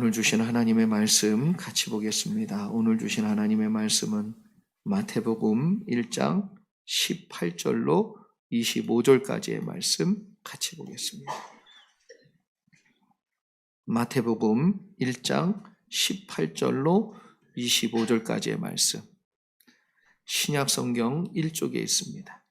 오늘 주신 하나님의 말씀 같이 보겠습니다. 오늘 주신 하나님의 말씀은 마태복음 1장 18절로 25절까지의 말씀 같이 보겠습니다. 마태복음 1장 18절로 25절까지의 말씀, 신약성경 1쪽에 있습니다.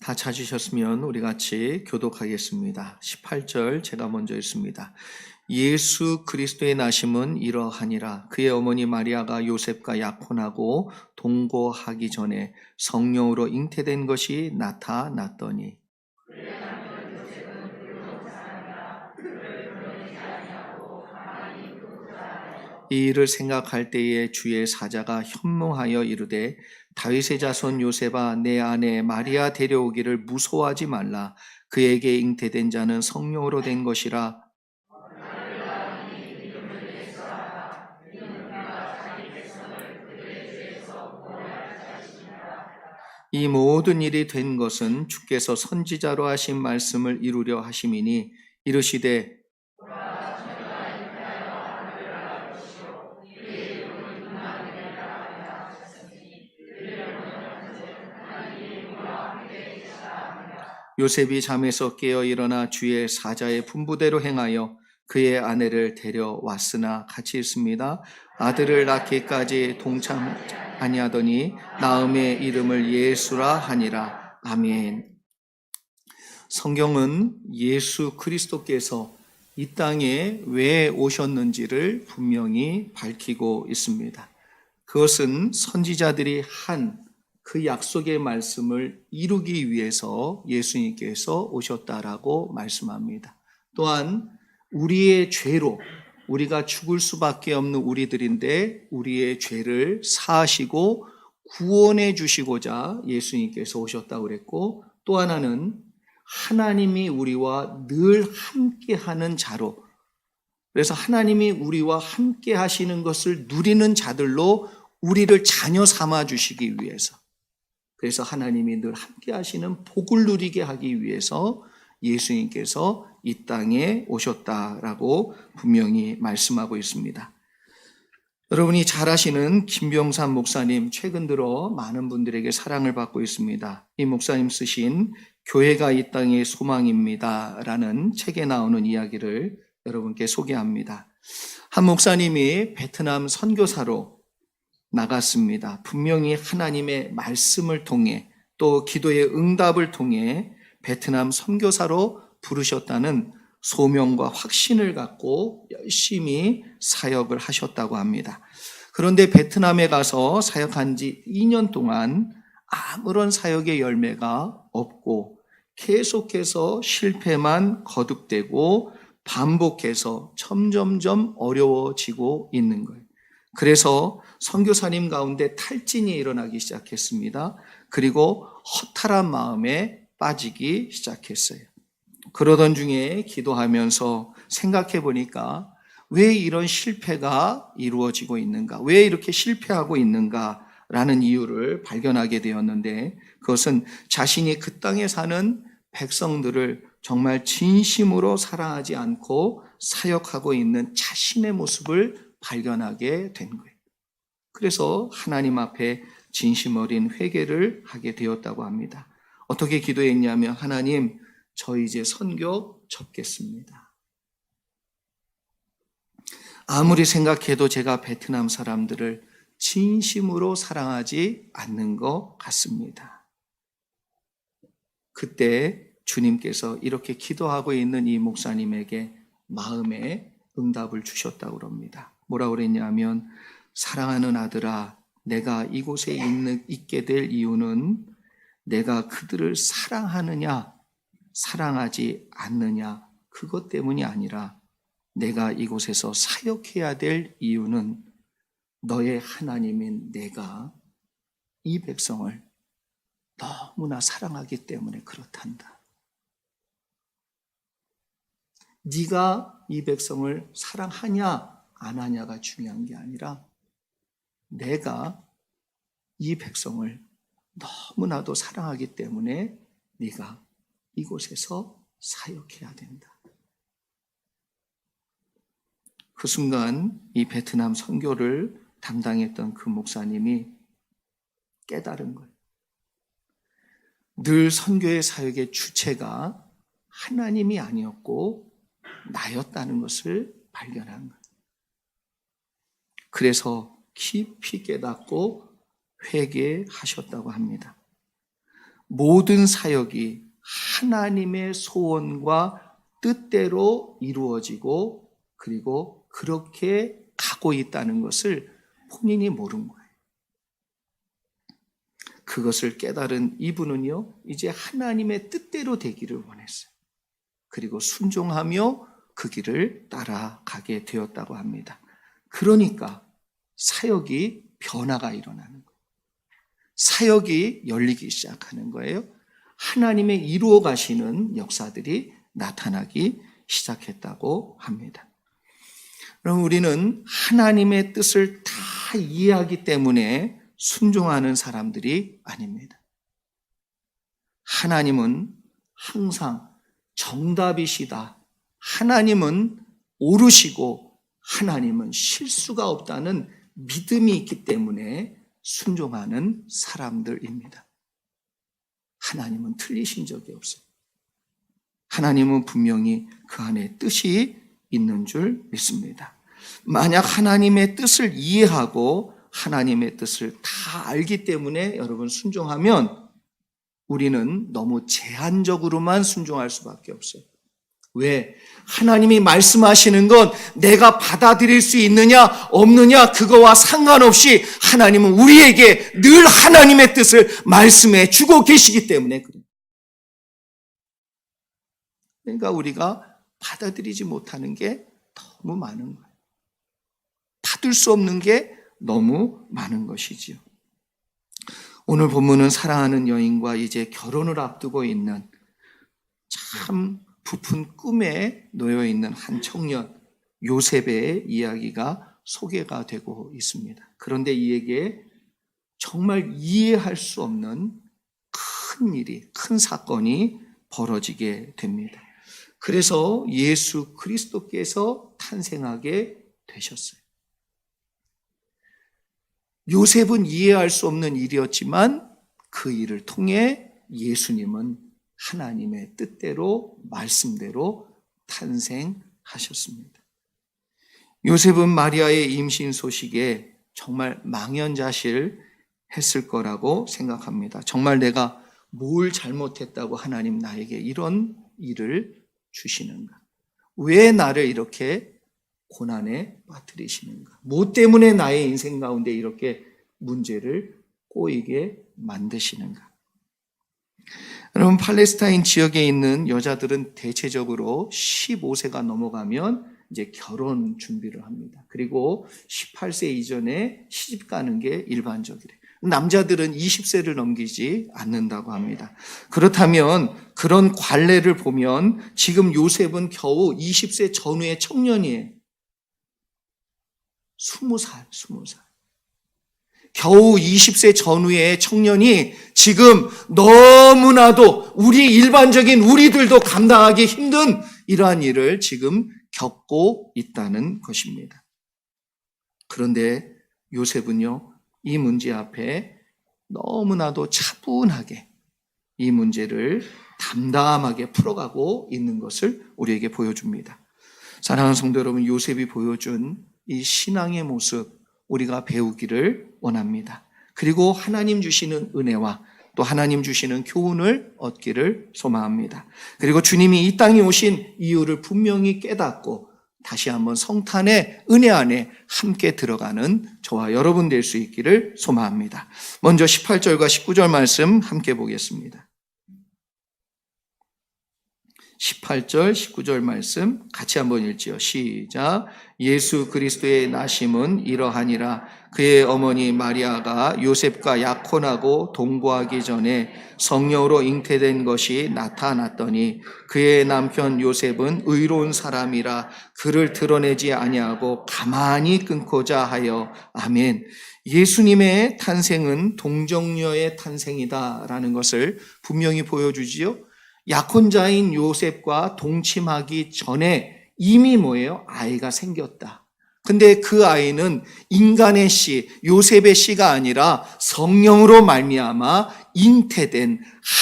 다 찾으셨으면 우리 같이 교독하겠습니다. 18절 제가 먼저 읽습니다. 예수 그리스도의 나심은 이러하니라. 그의 어머니 마리아가 요셉과 약혼하고 동거하기 전에 성령으로 잉태된 것이 나타났더니 이 일을 생각할 때에 주의 사자가 현몽하여 이르되 다윗의 자손 요셉아 내 아내 마리아 데려오기를 무서워하지 말라. 그에게 잉태된 자는 성령으로 된 것이라. 이 모든 일이 된 것은 주께서 선지자로 하신 말씀을 이루려 하심이니 이르시되 요셉이 잠에서 깨어 일어나 주의 사자의 분부대로 행하여 그의 아내를 데려왔으나 같이 있습니다. 아들을 낳기까지 동참 아니하더니 나음의 이름을 예수라 하니라. 아멘. 성경은 예수 그리스도께서 이 땅에 왜 오셨는지를 분명히 밝히고 있습니다. 그것은 선지자들이 한 그 약속의 말씀을 이루기 위해서 예수님께서 오셨다라고 말씀합니다. 또한 우리의 죄로 우리가 죽을 수밖에 없는 우리들인데 우리의 죄를 사하시고 구원해 주시고자 예수님께서 오셨다고 그랬고, 또 하나는 하나님이 우리와 늘 함께하는 자로, 그래서 하나님이 우리와 함께 하시는 것을 누리는 자들로 우리를 자녀 삼아 주시기 위해서, 그래서 하나님이 늘 함께 하시는 복을 누리게 하기 위해서 예수님께서 이 땅에 오셨다라고 분명히 말씀하고 있습니다. 여러분이 잘 아시는 김병삼 목사님, 최근 들어 많은 분들에게 사랑을 받고 있습니다. 이 목사님 쓰신 교회가 이 땅의 소망입니다 라는 책에 나오는 이야기를 여러분께 소개합니다. 한 목사님이 베트남 선교사로 나갔습니다. 분명히 하나님의 말씀을 통해 또 기도의 응답을 통해 베트남 선교사로 부르셨다는 소명과 확신을 갖고 열심히 사역을 하셨다고 합니다. 그런데 베트남에 가서 사역한 지 2년 동안 아무런 사역의 열매가 없고 계속해서 실패만 거듭되고 반복해서 점점점 어려워지고 있는 거예요. 그래서 선교사님 가운데 탈진이 일어나기 시작했습니다. 그리고 허탈한 마음에 빠지기 시작했어요. 그러던 중에 기도하면서 생각해 보니까 왜 이런 실패가 이루어지고 있는가? 왜 이렇게 실패하고 있는가? 라는 이유를 발견하게 되었는데, 그것은 자신이 그 땅에 사는 백성들을 정말 진심으로 사랑하지 않고 사역하고 있는 자신의 모습을 발견하게 된 거예요. 그래서 하나님 앞에 진심 어린 회개를 하게 되었다고 합니다. 어떻게 기도했냐면, 하나님, 저 이제 선교 접겠습니다. 아무리 생각해도 제가 베트남 사람들을 진심으로 사랑하지 않는 것 같습니다. 그때 주님께서 이렇게 기도하고 있는 이 목사님에게 마음에 응답을 주셨다고 합니다. 뭐라고 그랬냐면, 사랑하는 아들아, 내가 이곳에 있게 될 이유는 내가 그들을 사랑하느냐 사랑하지 않느냐 그것 때문이 아니라 내가 이곳에서 사역해야 될 이유는 너의 하나님인 내가 이 백성을 너무나 사랑하기 때문에 그렇단다. 네가 이 백성을 사랑하냐 안 하냐가 중요한 게 아니라 내가 이 백성을 너무나도 사랑하기 때문에 네가 이곳에서 사역해야 된다. 그 순간 이 베트남 선교를 담당했던 그 목사님이 깨달은 거예요. 늘 선교의 사역의 주체가 하나님이 아니었고 나였다는 것을 발견한 거예요. 그래서 깊이 깨닫고 회개하셨다고 합니다. 모든 사역이 하나님의 소원과 뜻대로 이루어지고 그리고 그렇게 가고 있다는 것을 본인이 모른 거예요. 그것을 깨달은 이분은요, 이제 하나님의 뜻대로 되기를 원했어요. 그리고 순종하며 그 길을 따라가게 되었다고 합니다. 그러니까 사역이 변화가 일어나는 거예요. 사역이 열리기 시작하는 거예요. 하나님의 이루어 가시는 역사들이 나타나기 시작했다고 합니다. 그럼 우리는 하나님의 뜻을 다 이해하기 때문에 순종하는 사람들이 아닙니다. 하나님은 항상 정답이시다. 하나님은 옳으시고 하나님은 실수가 없다는 믿음이 있기 때문에 순종하는 사람들입니다. 하나님은 틀리신 적이 없어요. 하나님은 분명히 그 안에 뜻이 있는 줄 믿습니다. 만약 하나님의 뜻을 이해하고 하나님의 뜻을 다 알기 때문에 여러분 순종하면 우리는 너무 제한적으로만 순종할 수밖에 없어요. 왜? 하나님이 말씀하시는 건 내가 받아들일 수 있느냐 없느냐 그거와 상관없이 하나님은 우리에게 늘 하나님의 뜻을 말씀해 주고 계시기 때문에 그래요. 그러니까 우리가 받아들이지 못하는 게 너무 많은 거예요. 받을 수 없는 게 너무 많은 것이지요. 오늘 본문은 사랑하는 여인과 이제 결혼을 앞두고 있는 참 부푼 꿈에 놓여 있는 한 청년 요셉의 이야기가 소개가 되고 있습니다. 그런데 이에게 정말 이해할 수 없는 큰 일이, 큰 사건이 벌어지게 됩니다. 그래서 예수 그리스도께서 탄생하게 되셨어요. 요셉은 이해할 수 없는 일이었지만 그 일을 통해 예수님은 하나님의 뜻대로 말씀대로 탄생하셨습니다. 요셉은 마리아의 임신 소식에 정말 망연자실했을 거라고 생각합니다. 정말 내가 뭘 잘못했다고 하나님 나에게 이런 일을 주시는가? 왜 나를 이렇게 고난에 빠뜨리시는가? 뭐 때문에 나의 인생 가운데 이렇게 문제를 꼬이게 만드시는가? 여러분, 팔레스타인 지역에 있는 여자들은 대체적으로 15세가 넘어가면 이제 결혼 준비를 합니다. 그리고 18세 이전에 시집 가는 게 일반적이래요. 남자들은 20세를 넘기지 않는다고 합니다. 그렇다면 그런 관례를 보면 지금 요셉은 겨우 20세 전후의 청년이에요. 20살. 겨우 20세 전후의 청년이 지금 너무나도 일반적인 우리들도 감당하기 힘든 이러한 일을 지금 겪고 있다는 것입니다. 그런데 요셉은요, 이 문제 앞에 너무나도 차분하게 이 문제를 담담하게 풀어가고 있는 것을 우리에게 보여줍니다. 사랑하는 성도 여러분, 요셉이 보여준 이 신앙의 모습 우리가 배우기를 원합니다. 그리고 하나님 주시는 은혜와 또 하나님 주시는 교훈을 얻기를 소망합니다. 그리고 주님이 이 땅에 오신 이유를 분명히 깨닫고 다시 한번 성탄의 은혜 안에 함께 들어가는 저와 여러분 될 수 있기를 소망합니다. 먼저 18절과 19절 말씀 함께 보겠습니다. 18절, 19절 말씀 같이 한번 읽지요. 시작. 예수 그리스도의 나심은 이러하니라. 그의 어머니 마리아가 요셉과 약혼하고 동거하기 전에 성령으로 잉태된 것이 나타났더니 그의 남편 요셉은 의로운 사람이라 그를 드러내지 아니하고 가만히 끊고자 하여. 아멘. 예수님의 탄생은 동정녀의 탄생이다라는 것을 분명히 보여주지요. 약혼자인 요셉과 동침하기 전에 이미 뭐예요? 아이가 생겼다. 근데 그 아이는 인간의 씨, 요셉의 씨가 아니라 성령으로 말미암아 잉태된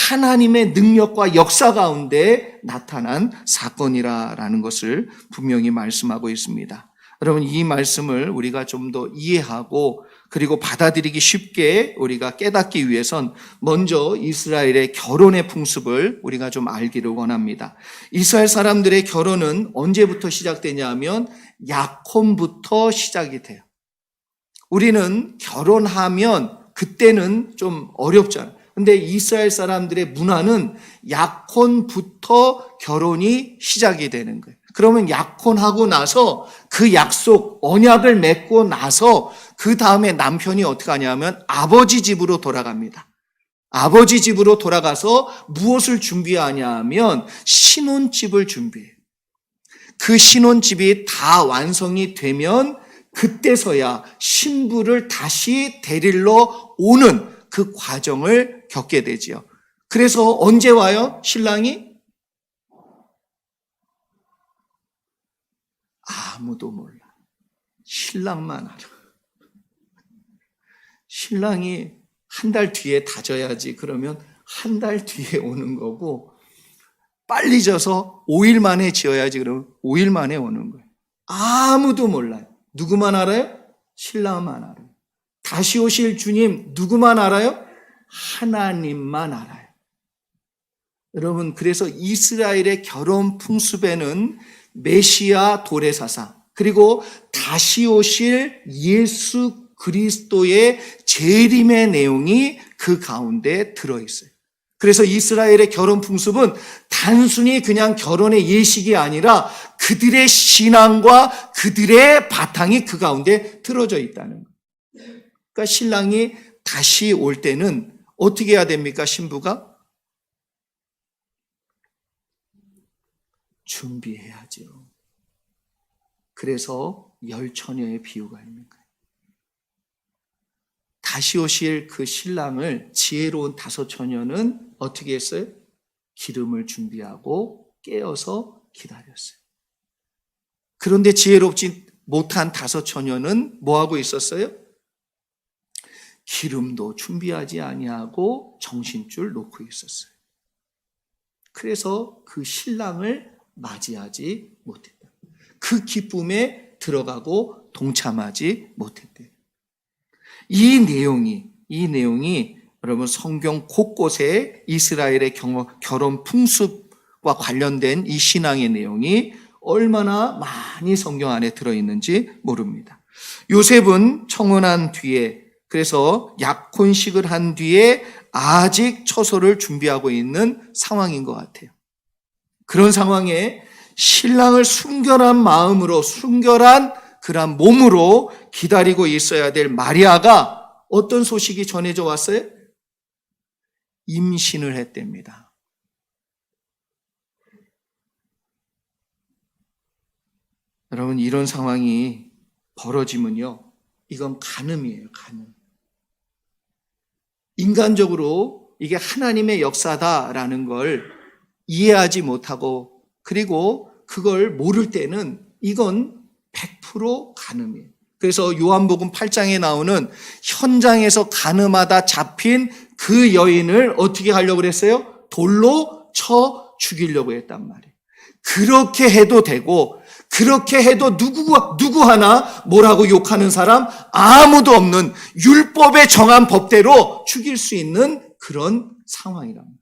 하나님의 능력과 역사 가운데 나타난 사건이라는 것을 분명히 말씀하고 있습니다. 여러분, 이 말씀을 우리가 좀 더 이해하고 그리고 받아들이기 쉽게 우리가 깨닫기 위해선 먼저 이스라엘의 결혼의 풍습을 우리가 좀 알기를 원합니다. 이스라엘 사람들의 결혼은 언제부터 시작되냐면 약혼부터 시작이 돼요. 우리는 결혼하면 그때는 좀 어렵잖아요. 근데 이스라엘 사람들의 문화는 약혼부터 결혼이 시작이 되는 거예요. 그러면 약혼하고 나서 그 약속, 언약을 맺고 나서 그 다음에 남편이 어떻게 하냐면 아버지 집으로 돌아갑니다. 아버지 집으로 돌아가서 무엇을 준비하냐 하면 신혼집을 준비해요. 그 신혼집이 다 완성이 되면 그때서야 신부를 다시 데리러 오는 그 과정을 겪게 되지요. 그래서 언제 와요? 신랑이? 아무도 몰라. 신랑만 알아. 신랑이 한 달 뒤에 다져야지 그러면 한 달 뒤에 오는 거고, 빨리 져서 5일 만에 지어야지 그러면 5일 만에 오는 거예요. 아무도 몰라요. 누구만 알아요? 신랑만 알아요. 다시 오실 주님 누구만 알아요? 하나님만 알아요. 여러분, 그래서 이스라엘의 결혼 풍습에는 메시아 도래사상 그리고 다시 오실 예수 그리스도의 재림의 내용이 그 가운데 들어있어요. 그래서 이스라엘의 결혼 풍습은 단순히 그냥 결혼의 예식이 아니라 그들의 신앙과 그들의 바탕이 그 가운데 틀어져 있다는 거예요. 그러니까 신랑이 다시 올 때는 어떻게 해야 됩니까? 신부가? 준비해야죠. 그래서 열처녀의 비유가 있는 거예요. 다시 오실 그 신랑을 지혜로운 다섯 처녀는 어떻게 했어요? 기름을 준비하고 깨어서 기다렸어요. 그런데 지혜롭지 못한 다섯 처녀는 뭐하고 있었어요? 기름도 준비하지 아니하고 정신줄 놓고 있었어요. 그래서 그 신랑을 맞이하지 못했다. 그 기쁨에 들어가고 동참하지 못했대요. 이 내용이 여러분 성경 곳곳에 이스라엘의 결혼 풍습과 관련된 이 신앙의 내용이 얼마나 많이 성경 안에 들어있는지 모릅니다. 요셉은 청혼한 뒤에, 그래서 약혼식을 한 뒤에 아직 처소를 준비하고 있는 상황인 것 같아요. 그런 상황에 신랑을 순결한 마음으로, 순결한 그런 몸으로 기다리고 있어야 될 마리아가 어떤 소식이 전해져 왔어요? 임신을 했답니다. 여러분, 이런 상황이 벌어지면요, 이건 간음이에요, 간음. 인간적으로 이게 하나님의 역사다라는 걸 이해하지 못하고, 그리고 그걸 모를 때는 이건 100% 간음이에요. 그래서 요한복음 8장에 나오는 현장에서 간음하다 잡힌 그 여인을 어떻게 하려고 그랬어요? 돌로 쳐 죽이려고 했단 말이에요. 그렇게 해도 되고, 그렇게 해도 누구 하나 뭐라고 욕하는 사람 아무도 없는, 율법에 정한 법대로 죽일 수 있는 그런 상황이랍니다.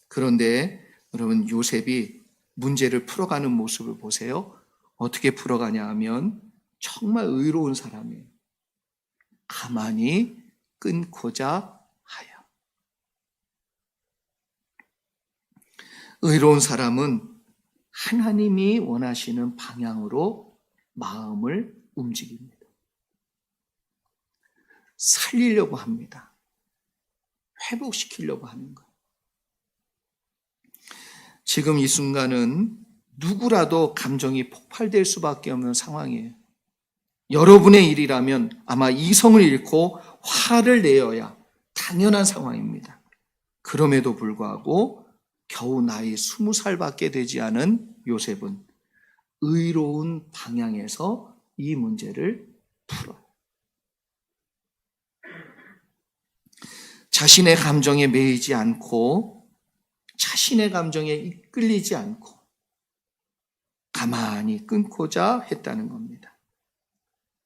그런데 여러분, 요셉이 문제를 풀어가는 모습을 보세요. 어떻게 풀어가냐 하면 정말 의로운 사람이에요. 가만히 끊고자 하여. 의로운 사람은 하나님이 원하시는 방향으로 마음을 움직입니다. 살리려고 합니다. 회복시키려고 하는 거예요. 지금 이 순간은 누구라도 감정이 폭발될 수밖에 없는 상황이에요. 여러분의 일이라면 아마 이성을 잃고 화를 내어야 당연한 상황입니다. 그럼에도 불구하고 겨우 나이 20살밖에 되지 않은 요셉은 의로운 방향에서 이 문제를 풀어요. 자신의 감정에 매이지 않고 자신의 감정에 이끌리지 않고 가만히 끊고자 했다는 겁니다.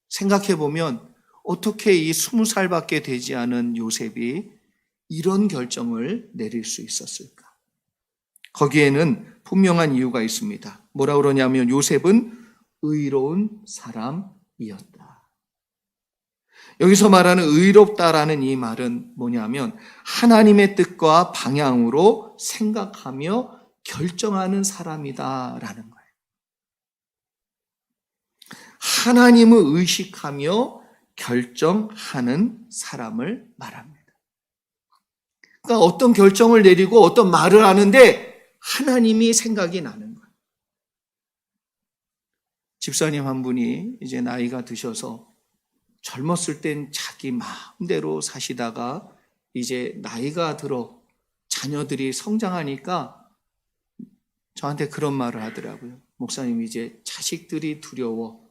생각해보면 어떻게 이 20살밖에 되지 않은 요셉이 이런 결정을 내릴 수 있었을까? 거기에는 분명한 이유가 있습니다. 뭐라 그러냐면 요셉은 의로운 사람이었다. 여기서 말하는 의롭다라는 이 말은 뭐냐면 하나님의 뜻과 방향으로 생각하며 결정하는 사람이다라는 거예요. 하나님을 의식하며 결정하는 사람을 말합니다. 그러니까 어떤 결정을 내리고 어떤 말을 하는데 하나님이 생각이 나는 거예요. 집사님 한 분이 이제 나이가 드셔서 젊었을 땐 자기 마음대로 사시다가 이제 나이가 들어 자녀들이 성장하니까 저한테 그런 말을 하더라고요. 목사님, 이제 자식들이 두려워.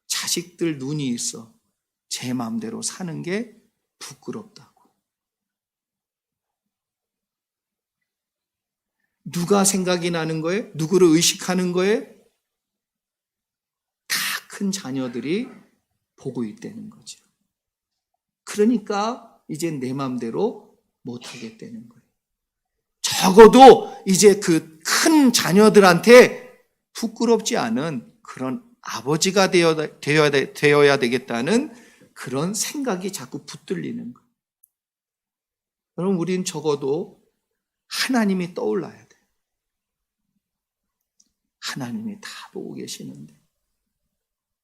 자식들 눈이 있어. 제 마음대로 사는 게 부끄럽다고. 누가 생각이 나는 거예요? 누구를 의식하는 거예요? 다 큰 자녀들이 보고 있다는 거죠. 그러니까 이제 내 마음대로 못 하겠다는 거예요. 적어도 이제 그 큰 자녀들한테 부끄럽지 않은 그런 아버지가 되어야 되겠다는 그런 생각이 자꾸 붙들리는 거예요. 여러분, 우린 적어도 하나님이 떠올라야 돼요. 하나님이 다 보고 계시는데,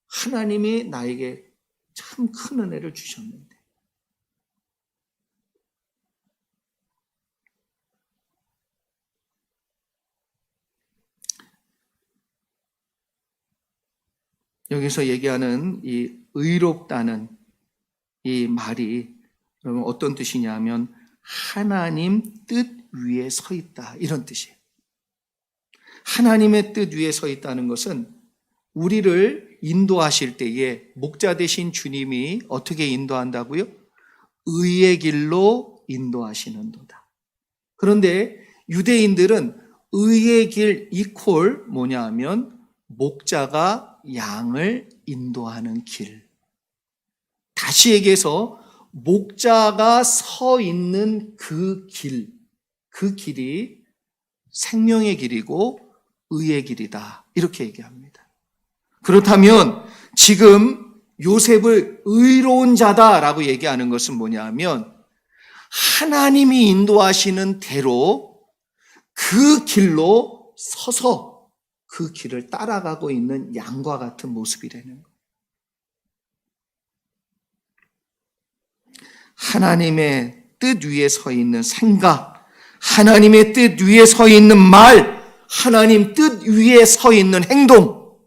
하나님이 나에게 참 큰 은혜를 주셨는데, 여기서 얘기하는 이 의롭다는 이 말이 여러분 어떤 뜻이냐면 하나님 뜻 위에 서 있다, 이런 뜻이에요. 하나님의 뜻 위에 서 있다는 것은 우리를 인도하실 때에 목자 되신 주님이 어떻게 인도한다고요? 의의 길로 인도하시는도다. 그런데 유대인들은 의의 길 이퀄 뭐냐 하면 목자가 양을 인도하는 길. 다시 얘기해서 목자가 서 있는 그 길, 그 길이 생명의 길이고 의의 길이다, 이렇게 얘기합니다. 그렇다면 지금 요셉을 의로운 자다라고 얘기하는 것은 뭐냐 하면 하나님이 인도하시는 대로 그 길로 서서 그 길을 따라가고 있는 양과 같은 모습이라는 거예요. 하나님의 뜻 위에 서 있는 생각, 하나님의 뜻 위에 서 있는 말, 하나님 뜻 위에 서 있는 행동,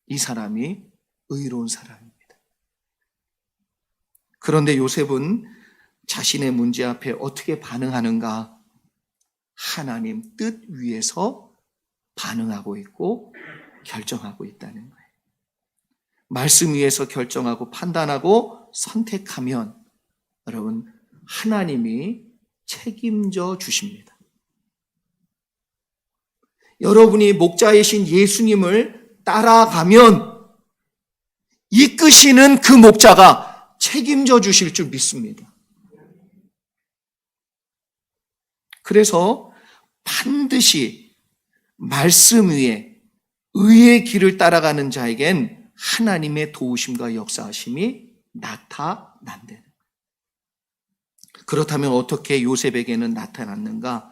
이 사람이 의로운 사람입니다. 그런데 요셉은 자신의 문제 앞에 어떻게 반응하는가? 하나님 뜻 위에서 반응하고 있고 결정하고 있다는 거예요. 말씀 위에서 결정하고 판단하고 선택하면 여러분 하나님이 책임져 주십니다. 여러분이 목자이신 예수님을 따라가면 이끄시는 그 목자가 책임져 주실 줄 믿습니다. 그래서 반드시 말씀 위에 의의 길을 따라가는 자에겐 하나님의 도우심과 역사하심이 나타난다는 거예요. 그렇다면 어떻게 요셉에게는 나타났는가?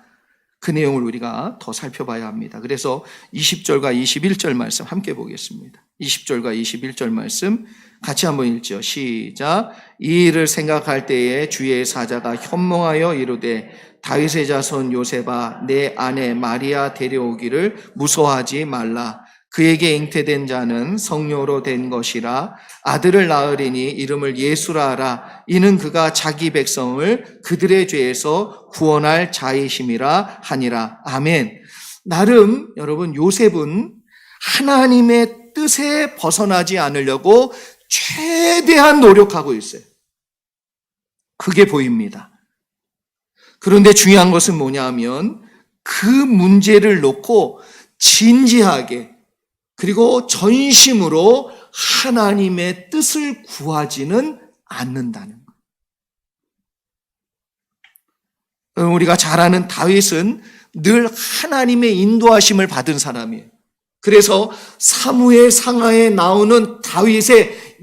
그 내용을 우리가 더 살펴봐야 합니다. 그래서 20절과 21절 말씀 함께 보겠습니다. 20절과 21절 말씀 같이 한번 읽죠. 시작. 이 일을 생각할 때에 주의 사자가 현몽하여 이르되 다윗의 자손 요셉아 내 아내 마리아 데려오기를 무서워하지 말라. 그에게 잉태된 자는 성녀로 된 것이라. 아들을 낳으리니 이름을 예수라 하라. 이는 그가 자기 백성을 그들의 죄에서 구원할 자이심이라 하니라. 아멘. 나름 여러분 요셉은 하나님의 뜻에 벗어나지 않으려고 최대한 노력하고 있어요. 그게 보입니다. 그런데 중요한 것은 뭐냐 하면 그 문제를 놓고 진지하게 그리고 전심으로 하나님의 뜻을 구하지는 않는다는 거예요. 우리가 잘 아는 다윗은 늘 하나님의 인도하심을 받은 사람이에요. 그래서 사무엘 상하에 나오는 다윗의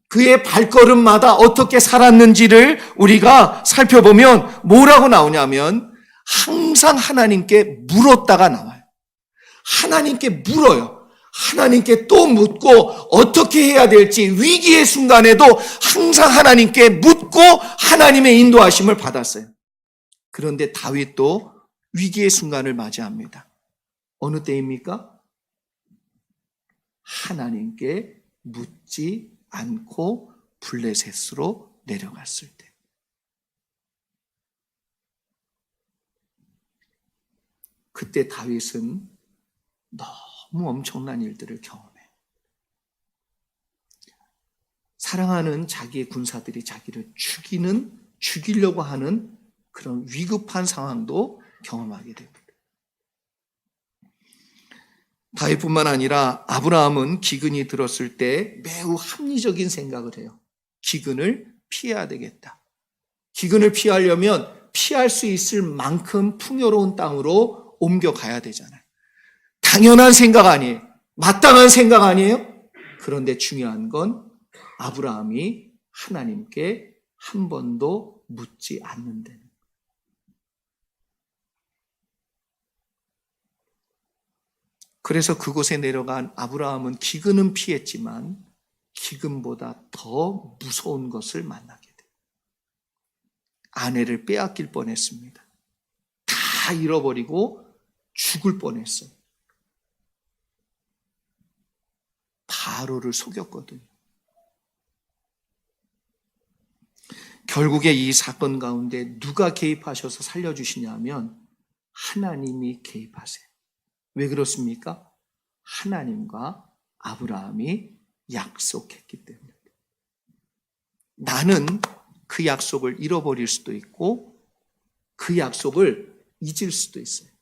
그의 발걸음마다 어떻게 살았는지를 우리가 살펴보면 뭐라고 나오냐면 항상 하나님께 물었다가 나와요. 하나님께 물어요. 하나님께 또 묻고 어떻게 해야 될지 위기의 순간에도 항상 하나님께 묻고 하나님의 인도하심을 받았어요. 그런데 다윗도 위기의 순간을 맞이합니다. 어느 때입니까? 하나님께 묻지 않고 블레셋으로 내려갔을 때. 그때 다윗은 너무 엄청난 일들을 경험해. 사랑하는 자기의 군사들이 자기를 죽이려고 하는 그런 위급한 상황도 경험하게 됩니다. 다윗뿐만 아니라 아브라함은 기근이 들었을 때 매우 합리적인 생각을 해요. 기근을 피해야 되겠다. 기근을 피하려면 피할 수 있을 만큼 풍요로운 땅으로 옮겨가야 되잖아요. 당연한 생각 아니에요. 마땅한 생각 아니에요? 그런데 중요한 건 아브라함이 하나님께 한 번도 묻지 않는다는 거예요. 그래서 그곳에 내려간 아브라함은 기근은 피했지만 기근보다 더 무서운 것을 만나게 돼요. 아내를 빼앗길 뻔했습니다. 다 잃어버리고 죽을 뻔했어요. 바로를 속였거든요. 결국에 이 사건 가운데 누가 개입하셔서 살려주시냐 하면 하나님이 개입하세요. 왜 그렇습니까? 하나님과 아브라함이 약속했기 때문에. 나는 그 약속을 잃어버릴 수도 있고 그 약속을 잊을 수도 있어요.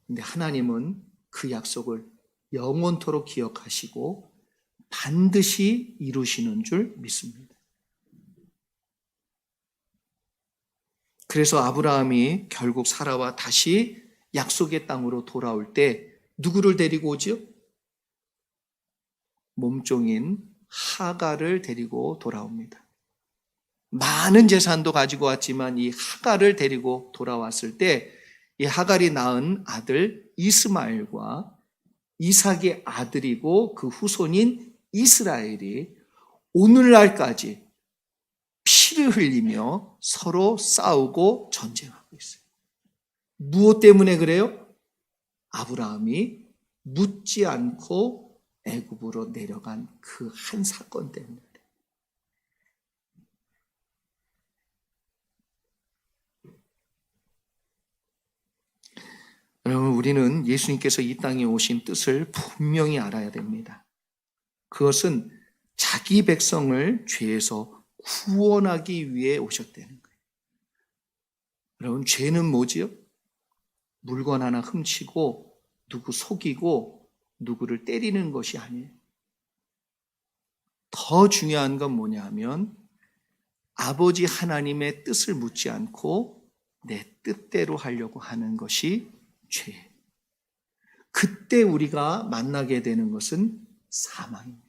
근데 하나님은 그 약속을 영원토록 기억하시고 반드시 이루시는 줄 믿습니다. 그래서 아브라함이 결국 사라와 다시 약속의 땅으로 돌아올 때 누구를 데리고 오지요? 몸종인 하갈을 데리고 돌아옵니다. 많은 재산도 가지고 왔지만 이 하갈을 데리고 돌아왔을 때 이 하갈이 낳은 아들 이스마엘과 이삭의 아들이고 그 후손인 이스라엘이 오늘날까지 피를 흘리며 서로 싸우고 전쟁하고 있어요. 무엇 때문에 그래요? 아브라함이 묻지 않고 애굽으로 내려간 그 한 사건 때문에. 여러분, 우리는 예수님께서 이 땅에 오신 뜻을 분명히 알아야 됩니다. 그것은 자기 백성을 죄에서 구원하기 위해 오셨다는 거예요. 여러분, 죄는 뭐지요? 물건 하나 훔치고 누구 속이고 누구를 때리는 것이 아니에요. 더 중요한 건 뭐냐 하면 아버지 하나님의 뜻을 묻지 않고 내 뜻대로 하려고 하는 것이 죄예요. 그때 우리가 만나게 되는 것은 사망입니다.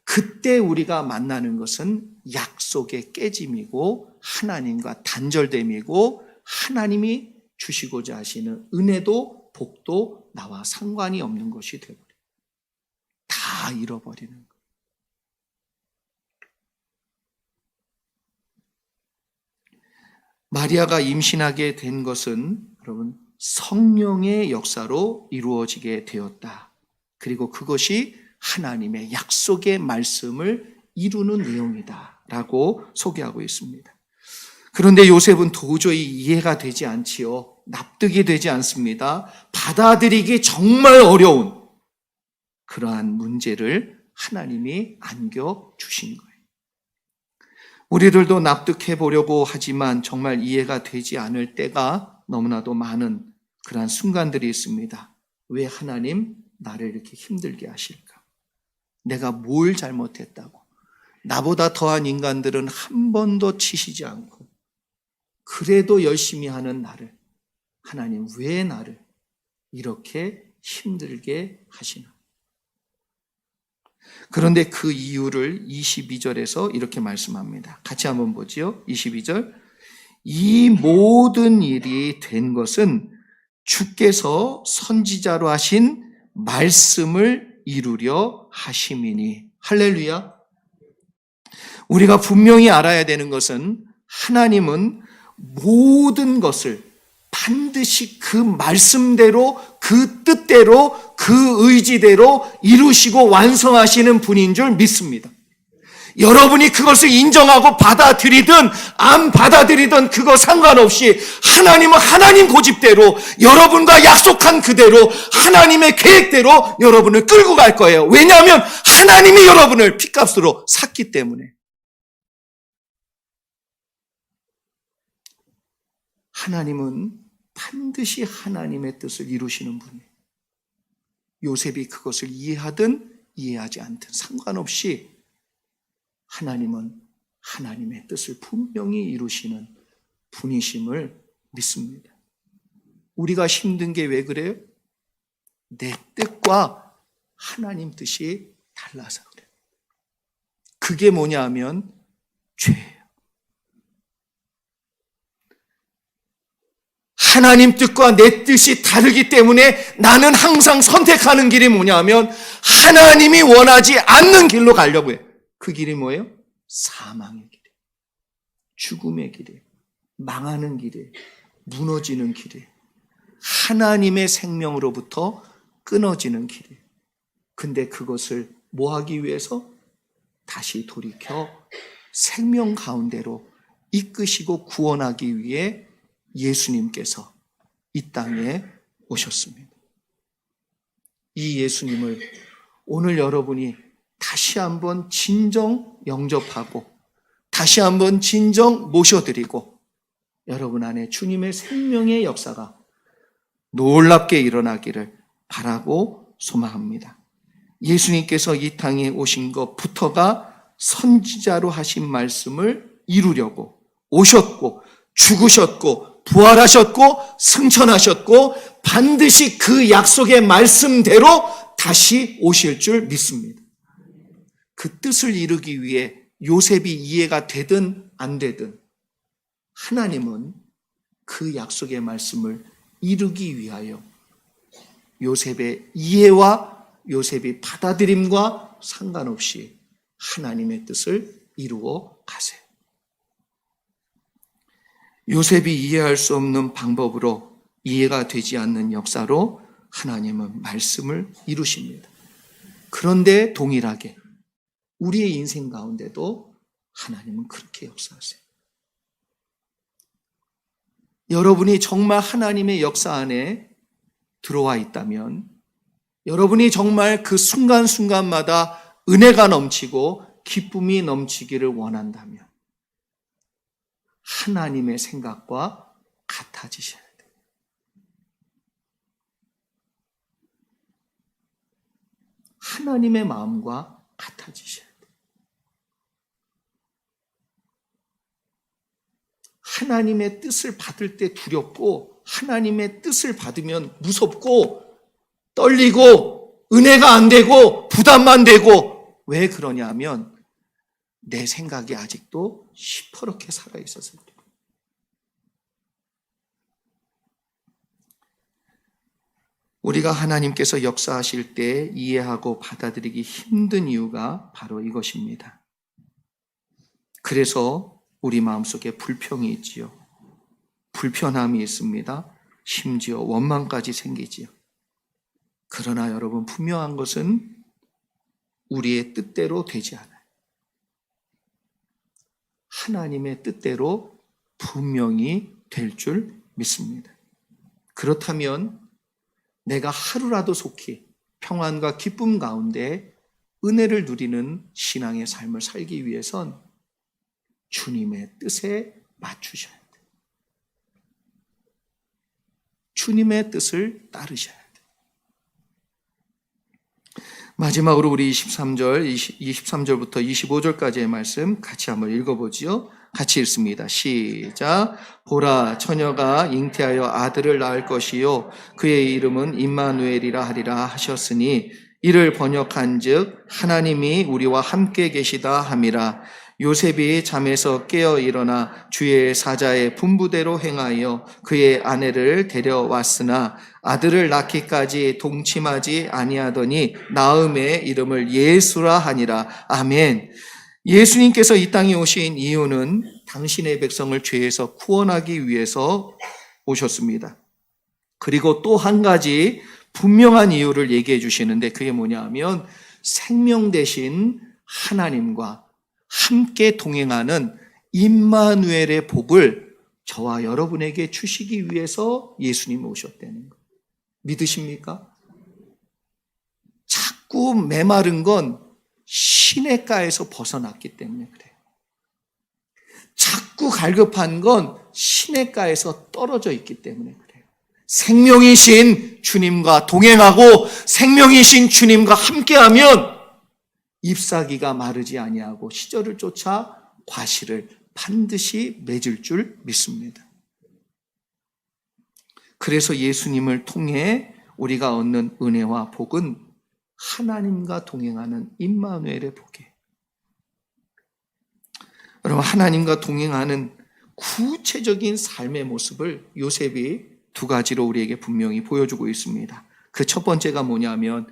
그때 우리가 만나는 것은 약속의 깨짐이고 하나님과 단절됨이고 하나님이 주시고자 하시는 은혜도 복도 나와 상관이 없는 것이 되어버려요. 다 잃어버리는 거예요. 마리아가 임신하게 된 것은 여러분 성령의 역사로 이루어지게 되었다. 그리고 그것이 하나님의 약속의 말씀을 이루는 내용이다 라고 소개하고 있습니다. 그런데 요셉은 도저히 이해가 되지 않지요. 납득이 되지 않습니다. 받아들이기 정말 어려운 그러한 문제를 하나님이 안겨주신 거예요. 우리들도 납득해 보려고 하지만 정말 이해가 되지 않을 때가 너무나도 많은 그러한 순간들이 있습니다. 왜 하나님 나를 이렇게 힘들게 하실까? 내가 뭘 잘못했다고? 나보다 더한 인간들은 한 번도 치시지 않고 그래도 열심히 하는 나를 하나님 왜 나를 이렇게 힘들게 하시나? 그런데 그 이유를 22절에서 이렇게 말씀합니다. 같이 한번 보지요. 22절. 이 모든 일이 된 것은 주께서 선지자로 하신 말씀을 이루려 하심이니. 할렐루야. 우리가 분명히 알아야 되는 것은 하나님은 모든 것을 반드시 그 말씀대로, 그 뜻대로, 그 의지대로 이루시고 완성하시는 분인 줄 믿습니다. 여러분이 그것을 인정하고 받아들이든 안 받아들이든 그거 상관없이 하나님은 하나님 고집대로 여러분과 약속한 그대로 하나님의 계획대로 여러분을 끌고 갈 거예요. 왜냐하면 하나님이 여러분을 핏값으로 샀기 때문에. 하나님은 반드시 하나님의 뜻을 이루시는 분이에요. 요셉이 그것을 이해하든 이해하지 않든 상관없이 하나님은 하나님의 뜻을 분명히 이루시는 분이심을 믿습니다. 우리가 힘든 게 왜 그래요? 내 뜻과 하나님 뜻이 달라서 그래요. 그게 뭐냐 하면 죄예요. 하나님 뜻과 내 뜻이 다르기 때문에 나는 항상 선택하는 길이 뭐냐 하면 하나님이 원하지 않는 길로 가려고 해요. 그 길이 뭐예요? 사망의 길이에요. 죽음의 길이에요. 망하는 길이에요. 무너지는 길이에요. 하나님의 생명으로부터 끊어지는 길이에요. 근데 그것을 뭐 하기 위해서? 다시 돌이켜 생명 가운데로 이끄시고 구원하기 위해 예수님께서 이 땅에 오셨습니다. 이 예수님을 오늘 여러분이 다시 한번 진정 영접하고 다시 한번 진정 모셔드리고 여러분 안에 주님의 생명의 역사가 놀랍게 일어나기를 바라고 소망합니다. 예수님께서 이 땅에 오신 것부터가 선지자로 하신 말씀을 이루려고 오셨고 죽으셨고 부활하셨고 승천하셨고 반드시 그 약속의 말씀대로 다시 오실 줄 믿습니다. 그 뜻을 이루기 위해 요셉이 이해가 되든 안 되든 하나님은 그 약속의 말씀을 이루기 위하여 요셉의 이해와 요셉의 받아들임과 상관없이 하나님의 뜻을 이루어 가세요. 요셉이 이해할 수 없는 방법으로 이해가 되지 않는 역사로 하나님은 말씀을 이루십니다. 그런데 동일하게 우리의 인생 가운데도 하나님은 그렇게 역사하세요. 여러분이 정말 하나님의 역사 안에 들어와 있다면 여러분이 정말 그 순간순간마다 은혜가 넘치고 기쁨이 넘치기를 원한다면 하나님의 생각과 같아지셔야 돼요. 하나님의 마음과 같아지셔야 돼요. 하나님의 뜻을 받을 때 두렵고 하나님의 뜻을 받으면 무섭고 떨리고 은혜가 안 되고 부담만 되고 왜 그러냐면 내 생각이 아직도 시퍼렇게 살아있어서 그래요. 우리가 하나님께서 역사하실 때 이해하고 받아들이기 힘든 이유가 바로 이것입니다. 그래서 우리 마음속에 불평이 있지요. 불편함이 있습니다. 심지어 원망까지 생기지요. 그러나 여러분, 분명한 것은 우리의 뜻대로 되지 않아요. 하나님의 뜻대로 분명히 될 줄 믿습니다. 그렇다면 내가 하루라도 속히 평안과 기쁨 가운데 은혜를 누리는 신앙의 삶을 살기 위해선 주님의 뜻에 맞추셔야 돼요. 주님의 뜻을 따르셔야 돼요. 마지막으로 우리 23절부터 25절까지의 말씀 같이 한번 읽어보지요. 같이 읽습니다. 시작. 보라, 처녀가 잉태하여 아들을 낳을 것이요 그의 이름은 임마누엘이라 하리라 하셨으니 이를 번역한즉 하나님이 우리와 함께 계시다 함이라. 요셉이 잠에서 깨어 일어나 주의 사자의 분부대로 행하여 그의 아내를 데려왔으나 아들을 낳기까지 동침하지 아니하더니 나음의 이름을 예수라 하니라. 아멘. 예수님께서 이 땅에 오신 이유는 당신의 백성을 죄에서 구원하기 위해서 오셨습니다. 그리고 또 한 가지 분명한 이유를 얘기해 주시는데 그게 뭐냐 하면 생명 되신 하나님과 함께 동행하는 임마누엘의 복을 저와 여러분에게 주시기 위해서 예수님이 오셨다는 것. 믿으십니까? 자꾸 메마른 건 시냇가에서 벗어났기 때문에 그래요. 자꾸 갈급한 건 시냇가에서 떨어져 있기 때문에 그래요. 생명이신 주님과 동행하고 생명이신 주님과 함께하면 잎사귀가 마르지 아니하고 시절을 쫓아 과실을 반드시 맺을 줄 믿습니다. 그래서 예수님을 통해 우리가 얻는 은혜와 복은 하나님과 동행하는 임마누엘의 복이에요. 여러분, 하나님과 동행하는 구체적인 삶의 모습을 요셉이 두 가지로 우리에게 분명히 보여주고 있습니다. 그 첫 번째가 뭐냐면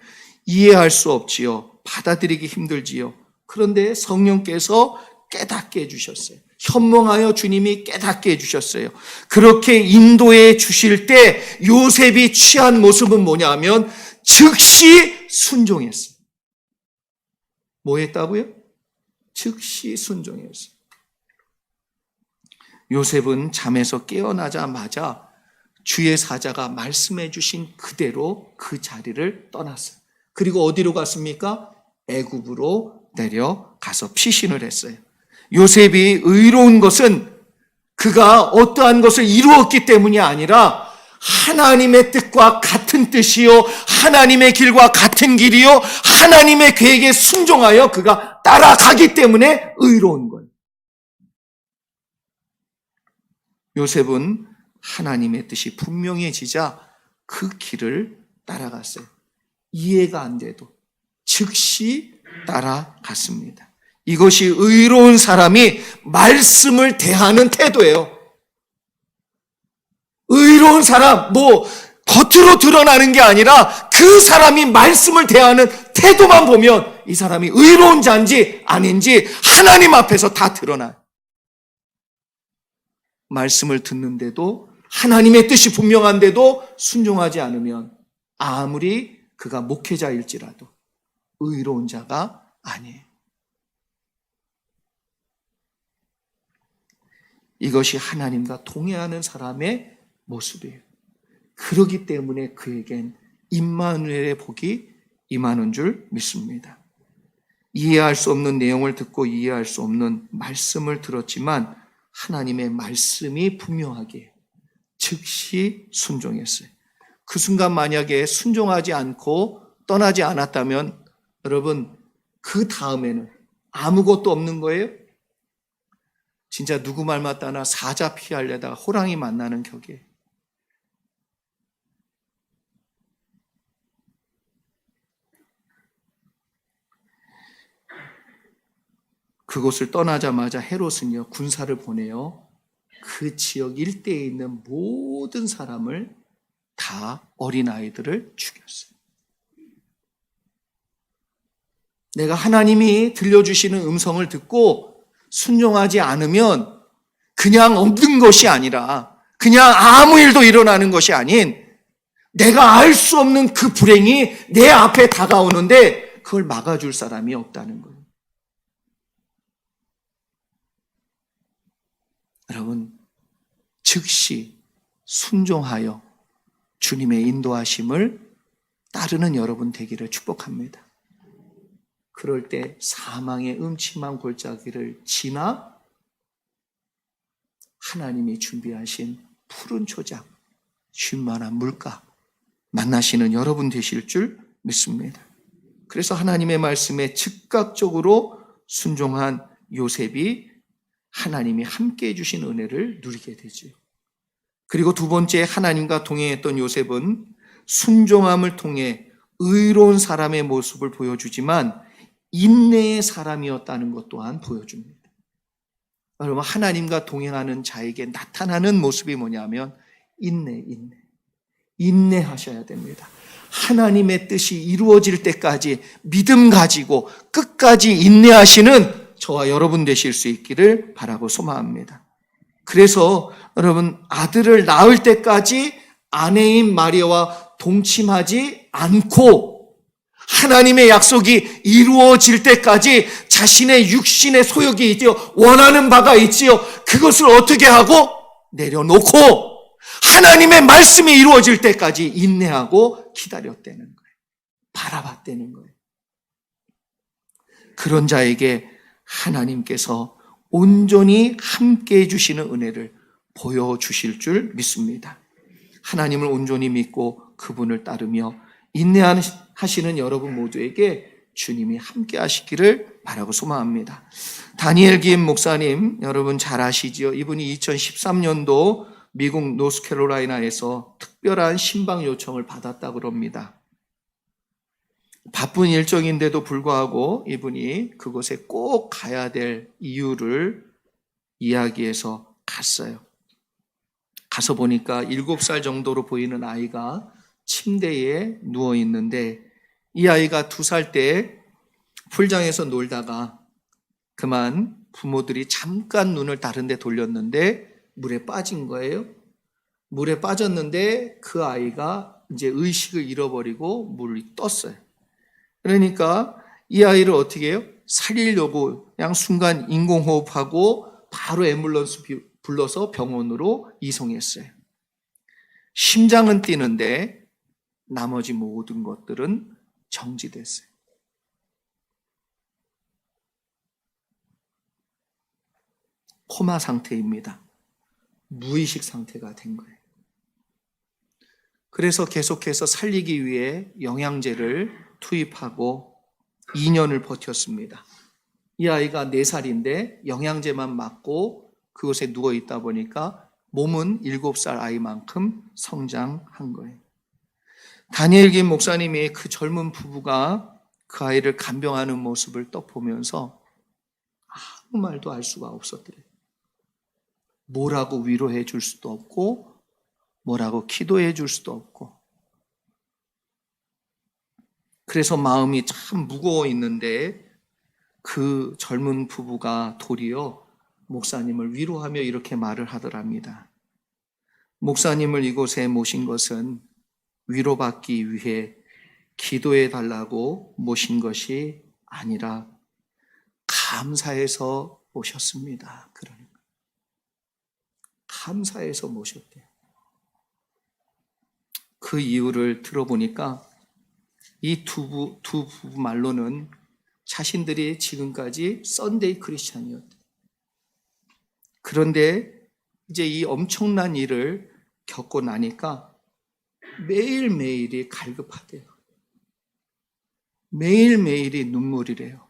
이해할 수 없지요. 받아들이기 힘들지요. 그런데 성령께서 깨닫게 해주셨어요. 현몽하여 주님이 깨닫게 해주셨어요. 그렇게 인도해 주실 때 요셉이 취한 모습은 뭐냐면 즉시 순종했어요. 뭐 했다고요? 즉시 순종했어요. 요셉은 잠에서 깨어나자마자 주의 사자가 말씀해 주신 그대로 그 자리를 떠났어요. 그리고 어디로 갔습니까? 애굽으로 내려가서 피신을 했어요. 요셉이 의로운 것은 그가 어떠한 것을 이루었기 때문이 아니라 하나님의 뜻과 같은 뜻이요 하나님의 길과 같은 길이요 하나님의 계획에 순종하여 그가 따라가기 때문에 의로운 거예요. 요셉은 하나님의 뜻이 분명해지자 그 길을 따라갔어요. 이해가 안 돼도 즉시 따라갔습니다. 이것이 의로운 사람이 말씀을 대하는 태도예요. 의로운 사람, 겉으로 드러나는 게 아니라 그 사람이 말씀을 대하는 태도만 보면 이 사람이 의로운 자인지 아닌지 하나님 앞에서 다 드러나요. 말씀을 듣는데도 하나님의 뜻이 분명한데도 순종하지 않으면 아무리 그가 목회자일지라도 의로운 자가 아니에요. 이것이 하나님과 동행하는 사람의 모습이에요. 그렇기 때문에 그에겐 임마누엘의 복이 임하는 줄 믿습니다. 이해할 수 없는 내용을 듣고 이해할 수 없는 말씀을 들었지만 하나님의 말씀이 분명하게 즉시 순종했어요. 그 순간 만약에 순종하지 않고 떠나지 않았다면 여러분 그 다음에는 아무것도 없는 거예요. 진짜 누구 말 맞다나 사자 피하려다가 호랑이 만나는 격이에요. 그곳을 떠나자마자 헤롯은요 군사를 보내요. 그 지역 일대에 있는 모든 사람을 다 다 어린아이들을 죽였어요. 내가 하나님이 들려주시는 음성을 듣고 순종하지 않으면 그냥 없는 것이 아니라 그냥 아무 일도 일어나는 것이 아닌 내가 알 수 없는 그 불행이 내 앞에 다가오는데 그걸 막아줄 사람이 없다는 거예요. 여러분, 즉시 순종하여 주님의 인도하심을 따르는 여러분 되기를 축복합니다. 그럴 때 사망의 음침한 골짜기를 지나 하나님이 준비하신 푸른 초장, 쉴만한 물가 만나시는 여러분 되실 줄 믿습니다. 그래서 하나님의 말씀에 즉각적으로 순종한 요셉이 하나님이 함께 해주신 은혜를 누리게 되죠. 그리고 두 번째, 하나님과 동행했던 요셉은 순종함을 통해 의로운 사람의 모습을 보여주지만 인내의 사람이었다는 것 또한 보여줍니다. 여러분, 하나님과 동행하는 자에게 나타나는 모습이 뭐냐면 인내하셔야 됩니다. 하나님의 뜻이 이루어질 때까지 믿음 가지고 끝까지 인내하시는 저와 여러분 되실 수 있기를 바라고 소망합니다. 그래서 여러분, 아들을 낳을 때까지 아내인 마리아와 동침하지 않고 하나님의 약속이 이루어질 때까지 자신의 육신의 소욕이 있지요. 원하는 바가 있지요. 그것을 어떻게 하고 내려놓고 하나님의 말씀이 이루어질 때까지 인내하고 기다렸다는 거예요. 바라봤다는 거예요. 그런 자에게 하나님께서 온전히 함께 해주시는 은혜를 보여주실 줄 믿습니다. 하나님을 온전히 믿고 그분을 따르며 인내하시는 여러분 모두에게 주님이 함께 하시기를 바라고 소망합니다. 다니엘 김 목사님, 여러분 잘 아시죠? 이분이 2013년도 미국 노스캐롤라이나에서 특별한 신방 요청을 받았다고 합니다. 바쁜 일정인데도 불구하고 이분이 그곳에 꼭 가야 될 이유를 이야기해서 갔어요. 가서 보니까 7살 정도로 보이는 아이가 침대에 누워 있는데, 이 아이가 2살 때 풀장에서 놀다가 그만 부모들이 잠깐 눈을 다른 데 돌렸는데 물에 빠진 거예요. 물에 빠졌는데 그 아이가 이제 의식을 잃어버리고 물이 떴어요. 그러니까 이 아이를 어떻게 해요? 살리려고 그냥 순간 인공호흡하고 바로 앰뷸런스 불러서 병원으로 이송했어요. 심장은 뛰는데 나머지 모든 것들은 정지됐어요. 코마 상태입니다. 무의식 상태가 된 거예요. 그래서 계속해서 살리기 위해 영양제를 투입하고 2년을 버텼습니다. 이 아이가 4살인데 영양제만 맞고 그곳에 누워 있다 보니까 몸은 7살 아이만큼 성장한 거예요. 다니엘 김 목사님이 그 젊은 부부가 그 아이를 간병하는 모습을 떠보면서 아무 말도 할 수가 없었더래요. 뭐라고 위로해 줄 수도 없고 뭐라고 기도해 줄 수도 없고, 그래서 마음이 참 무거워 있는데 그 젊은 부부가 도리어 목사님을 위로하며 이렇게 말을 하더랍니다. 목사님을 이곳에 모신 것은 위로받기 위해 기도해 달라고 모신 것이 아니라 감사해서 모셨습니다. 그러니까 감사해서 모셨대요. 그 이유를 들어보니까 이 두 부부 말로는 자신들이 지금까지 썬데이 크리스찬이었대요. 그런데 이제 이 엄청난 일을 겪고 나니까 매일매일이 갈급하대요. 매일매일이 눈물이래요.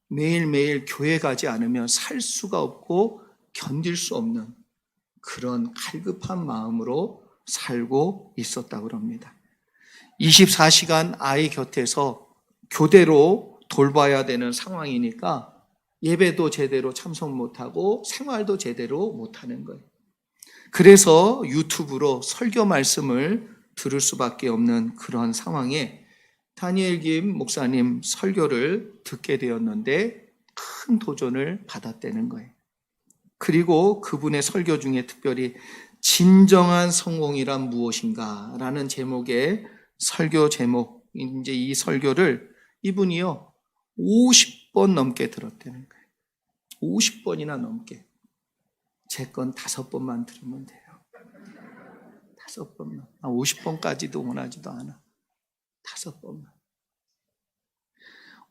매일매일 교회 가지 않으면 살 수가 없고 견딜 수 없는 그런 갈급한 마음으로 살고 있었다고 합니다. 24시간 아이 곁에서 교대로 돌봐야 되는 상황이니까 예배도 제대로 참석 못하고 생활도 제대로 못하는 거예요. 그래서 유튜브로 설교 말씀을 들을 수밖에 없는 그런 상황에 다니엘 김 목사님 설교를 듣게 되었는데 큰 도전을 받았다는 거예요. 그리고 그분의 설교 중에 특별히 진정한 성공이란 무엇인가 라는 제목의 설교 제목, 이제 이 설교를 이분이요 50번 넘게 들었다는 거예요. 50번이나 넘게. 제 건 5번만 들으면 돼요. 5번만. 50번까지도 원하지도 않아. 5번만.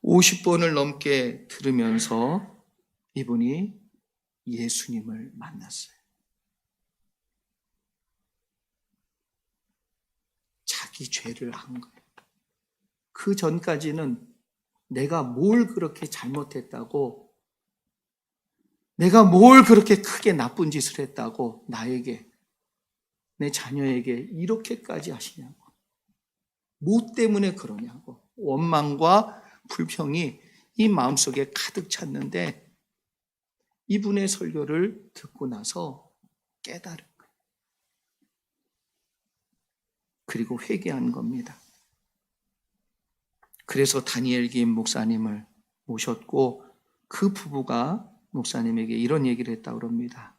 50번을 넘게 들으면서 이분이 예수님을 만났어요. 자기 죄를 안 거예요. 그 전까지는 내가 뭘 그렇게 잘못했다고, 내가 뭘 그렇게 크게 나쁜 짓을 했다고 나에게, 내 자녀에게 이렇게까지 하시냐고, 뭐 때문에 그러냐고 원망과 불평이 이 마음속에 가득 찼는데 이분의 설교를 듣고 나서 깨달은 거예요. 그리고 회개한 겁니다. 그래서 다니엘 김 목사님을 모셨고 그 부부가 목사님에게 이런 얘기를 했다고 합니다.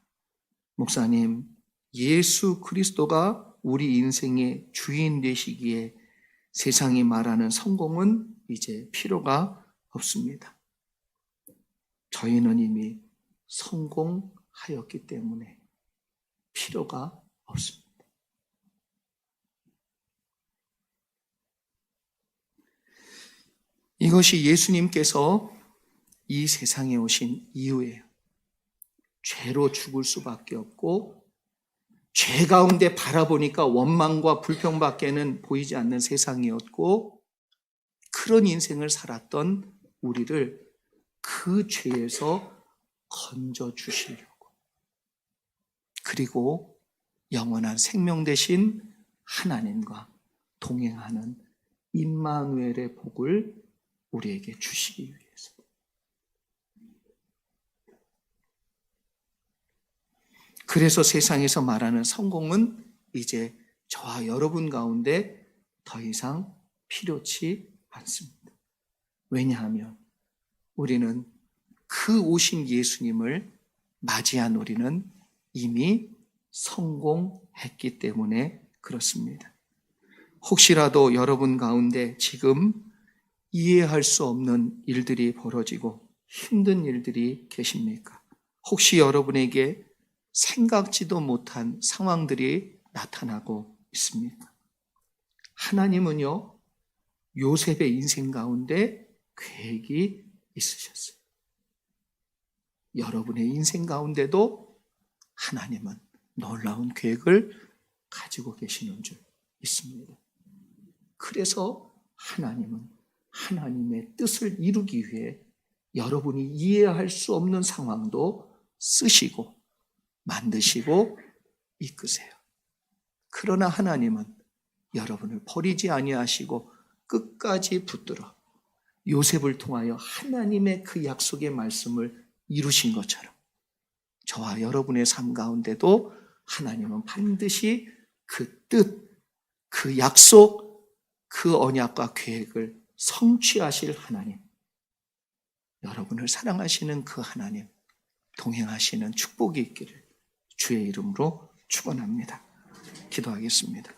목사님, 예수 그리스도가 우리 인생의 주인 되시기에 세상이 말하는 성공은 이제 필요가 없습니다. 저희는 이미 성공하였기 때문에 필요가 없습니다. 이것이 예수님께서 이 세상에 오신 이유예요. 죄로 죽을 수밖에 없고 죄 가운데 바라보니까 원망과 불평밖에는 보이지 않는 세상이었고 그런 인생을 살았던 우리를 그 죄에서 건져주시려고, 그리고 영원한 생명 되신 하나님과 동행하는 임마누엘의 복을 우리에게 주시기 위해서. 그래서 세상에서 말하는 성공은 이제 저와 여러분 가운데 더 이상 필요치 않습니다. 왜냐하면 우리는 그 오신 예수님을 맞이한 우리는 이미 성공했기 때문에 그렇습니다. 혹시라도 여러분 가운데 지금 이해할 수 없는 일들이 벌어지고 힘든 일들이 계십니까? 혹시 여러분에게 생각지도 못한 상황들이 나타나고 있습니까? 하나님은요, 요셉의 인생 가운데 계획이 있으셨어요. 여러분의 인생 가운데도 하나님은 놀라운 계획을 가지고 계시는 줄 믿습니다. 그래서 하나님은 하나님의 뜻을 이루기 위해 여러분이 이해할 수 없는 상황도 쓰시고 만드시고 이끄세요. 그러나 하나님은 여러분을 버리지 아니하시고 끝까지 붙들어 요셉을 통하여 하나님의 그 약속의 말씀을 이루신 것처럼 저와 여러분의 삶 가운데도 하나님은 반드시 그 뜻, 그 약속, 그 언약과 계획을 성취하실 하나님, 여러분을 사랑하시는 그 하나님, 동행하시는 축복이 있기를 주의 이름으로 축원합니다. 기도하겠습니다.